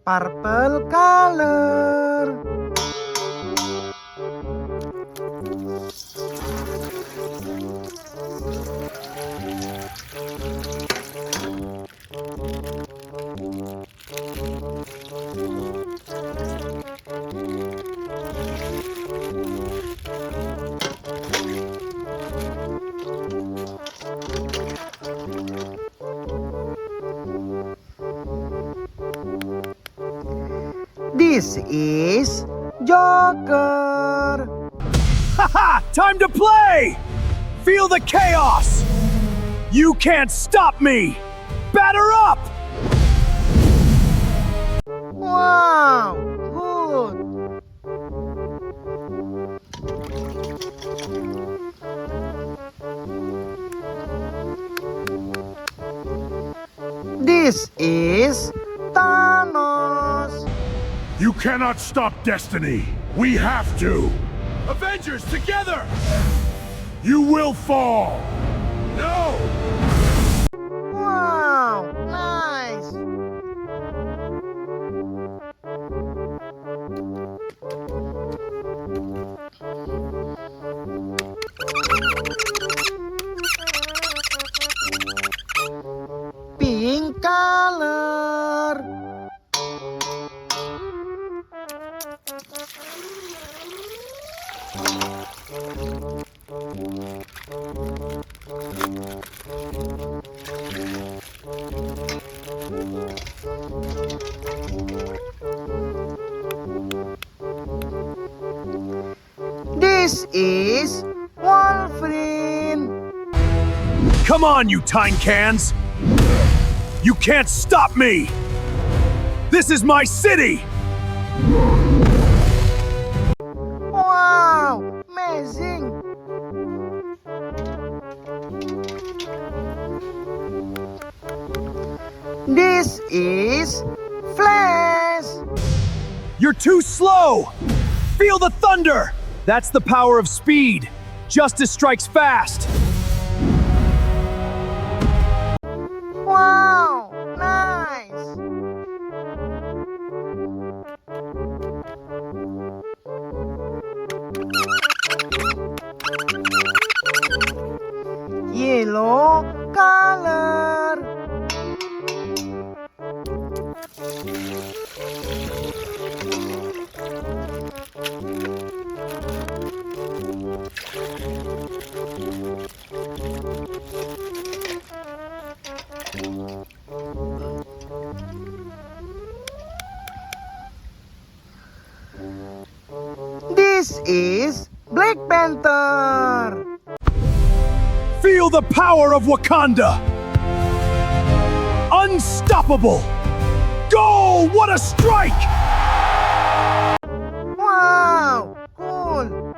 Purple color. This is Joker. Haha! Time to play! Feel the chaos! You can't stop me! Batter up! Wow, good. This is Thanos. You cannot stop destiny. We have to. Avengers, together! You will fall. No! Wow, nice. Pink color. This is Wolverine. Come on, you Tine Cans! You can't stop me! This is my city! Wow, amazing. This is Flash. You're too slow! Feel the thunder! That's the power of speed. Justice strikes fast. Wow, nice. Yellow color. This is Black Panther. Feel the power of Wakanda! Unstoppable! Go! What a strike! Wow, cool.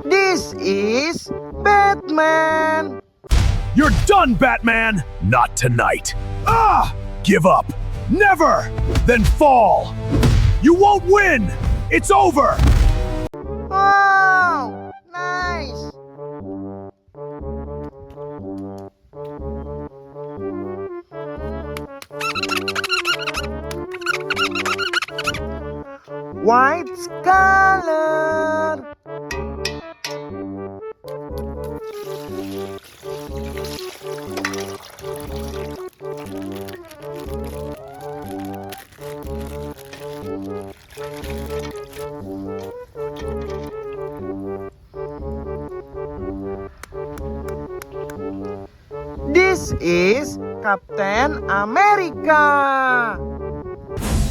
This is Batman. You're done, Batman! Not tonight. Ah! Give up. Never! Then fall. You won't win! It's over! Wow, nice. White Scarlet. This is Captain America.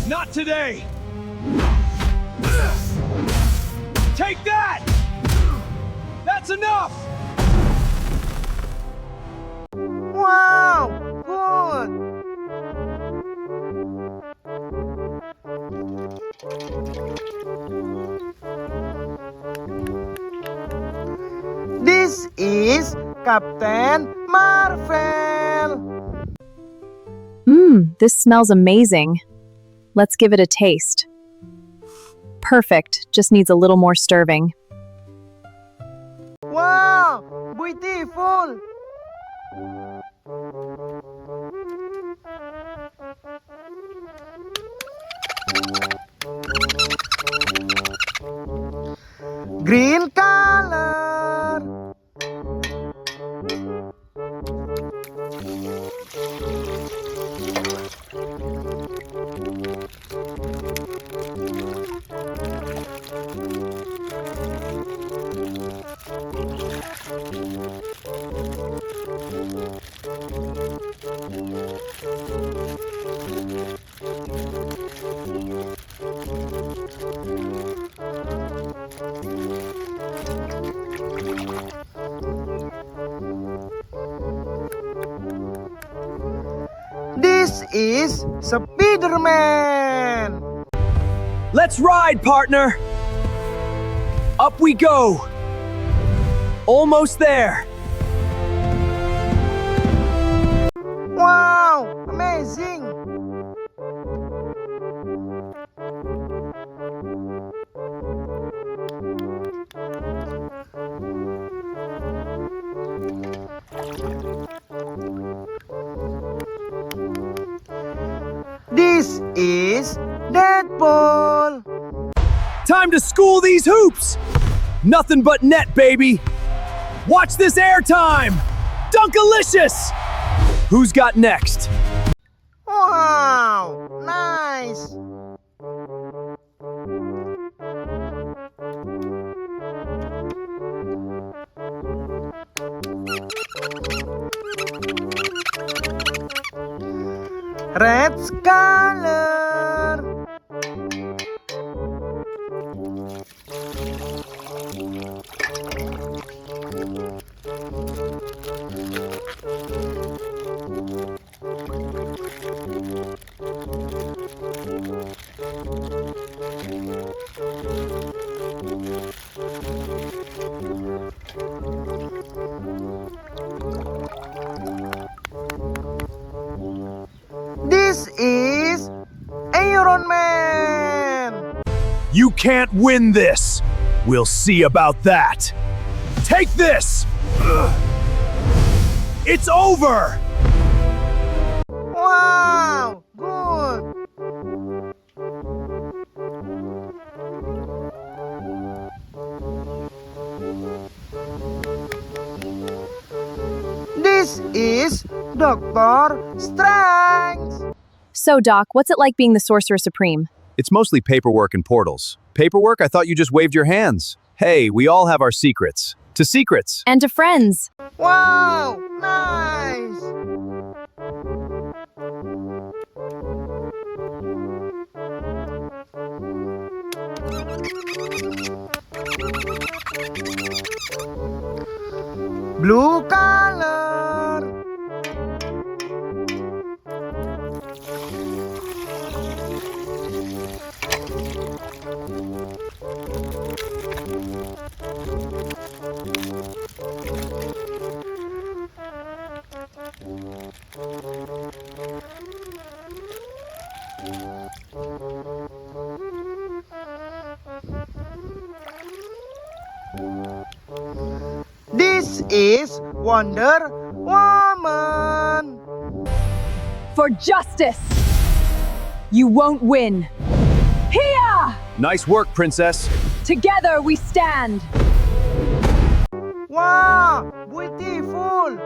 Not today! Take that! That's enough! Wow, good. This is Captain Marvel. This smells amazing. Let's give it a taste. Perfect, just needs a little more stirring. Wow, beautiful. Green color. This is Spider-Man. Let's ride, partner! Up we go! Almost there! Wow, amazing. This is Deadpool. Time to school these hoops! Nothing but net, baby! Watch this airtime! Dunkalicious! Who's got next? Wow, nice. Red color. This is Iron Man. You can't win this! We'll see about that! Take this! It's over! Wow, good. This is Doctor Strange. So, Doc, what's it like being the Sorcerer Supreme? It's mostly paperwork and portals. Paperwork? I thought you just waved your hands. Hey, we all have our secrets. To secrets! And to friends! Wow, nice. Blue color. This is Wonder Woman. For justice! You won't win! Here! Nice work, princess. Together we stand! Wow, beautiful.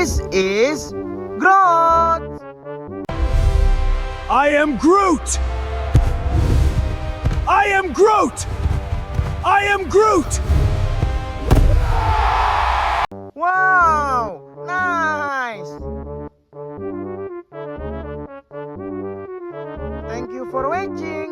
This is Groot. I am Groot! I am Groot! I am Groot! Wow, nice. Thank you for watching.